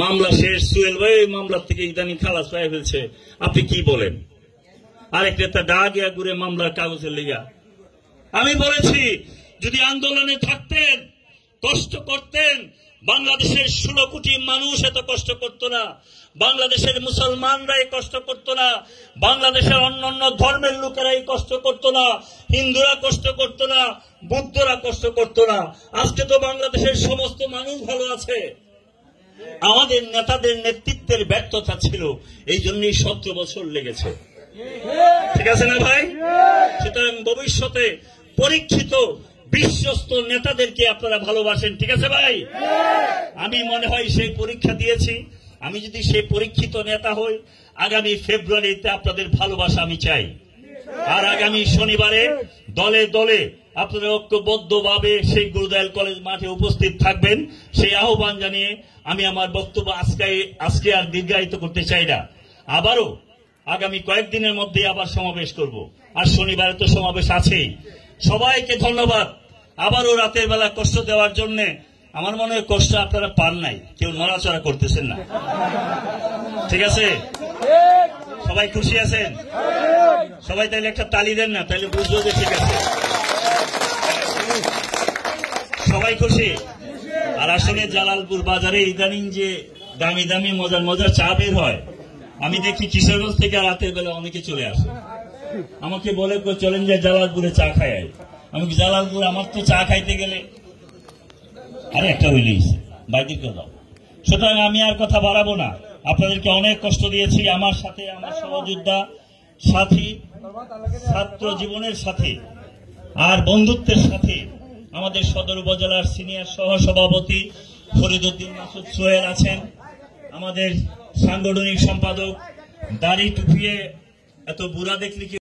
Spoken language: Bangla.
মামলা শেষ, সোহেল ভাই মামলা থেকে ইদানিং খালাস পাই ফেলছে, আপনি কি বলেন? আরেক নেতা ডাগিয়া ঘুরে মামলার কাগজের লিগা। আমি বলেছি যদি আন্দোলনে থাকতেন, কষ্ট করতেন, বাংলাদেশের 16 কোটি মানুষ এত কষ্ট করতো না, বাংলাদেশের মুসলমানরা এই কষ্ট করতো না, বাংলাদেশের অন্যান্য ধর্মের লোকেরা এই কষ্ট করতো না, হিন্দুরা কষ্ট করতো না, বৌদ্ধরা কষ্ট করতো না। আজকে তো বাংলাদেশের সমস্ত মানুষ ভালো আছে। আমাদের নেতাদের নেতৃত্বের ব্যর্থতা ছিল, এই জন্যই 17 বছর লেগেছে। ঠিক আছে না ভাই? সুতরাং ভবিষ্যতে পরীক্ষিত বিশ্বস্ত নেতাদেরকে আপনারা ভালোবাসেন, ঠিক আছে ভাই? আমি মনে হয় সেই পরীক্ষা দিয়েছি। আমি যদি সেই পরীক্ষিত নেতা হই, আগামী ফেব্রুয়ারিতে আপনাদের ভালোবাসা আমি চাই। আর আগামী শনিবারে দলে দলে আপনারা ঐক্যবদ্ধভাবে সেই গুরুদয়াল কলেজ মাঠে উপস্থিত থাকবেন, সেই আহ্বান জানিয়ে আমি আমার বক্তব্য আজকে আর দীর্ঘায়িত করতে চাই না। আবারও আগামী কয়েকদিনের মধ্যে আবার সমাবেশ করব, আর শনিবারে তো সমাবেশ আছেই। সবাইকে ধন্যবাদ। আবারও রাতের বেলা কষ্ট দেওয়ার জন্য। আমার মনে হয় কষ্ট আপনারা পান নাই, কেউ নড়াচড়া করতেছেন না, ঠিক আছে? সবাই খুশি আছেন? সবাই তাইলে একটা তালি দেন না, তাইলে বুঝবো যে ঠিক আছে সবাই খুশি। আর আসলে জালালপুর বাজারে ইদানিং যে দামি দামি মজার মজার চা বের হয়, আমি দেখি কিশোরগঞ্জ থেকে রাতের বেলা অনেকে চলে আসে, আমাকে বলে চলেন যে জালালপুরে চা খাই। আমি জালালপুর, আমার তো চা খাইতে গেলে আরে একটা হইলেই বাইরে করে দাও। সুতরাং আমি আর কথা বাড়াবো না। আপনাদেরকে অনেক কষ্ট দিয়েছি। আমার সাথে আমার সহযোদ্ধা, সাথী, ছাত্র জীবনের সাথে আর বন্ধুত্বের সাথে আমাদের সদর উপজেলার সিনিয়র সহ সভাপতি ফরিদউদ্দিন মাসুদ সোহেল আছেন, আমাদের সাংগঠনিক সম্পাদক দাড়ি টুপিয়ে এত বুড়া দেখলে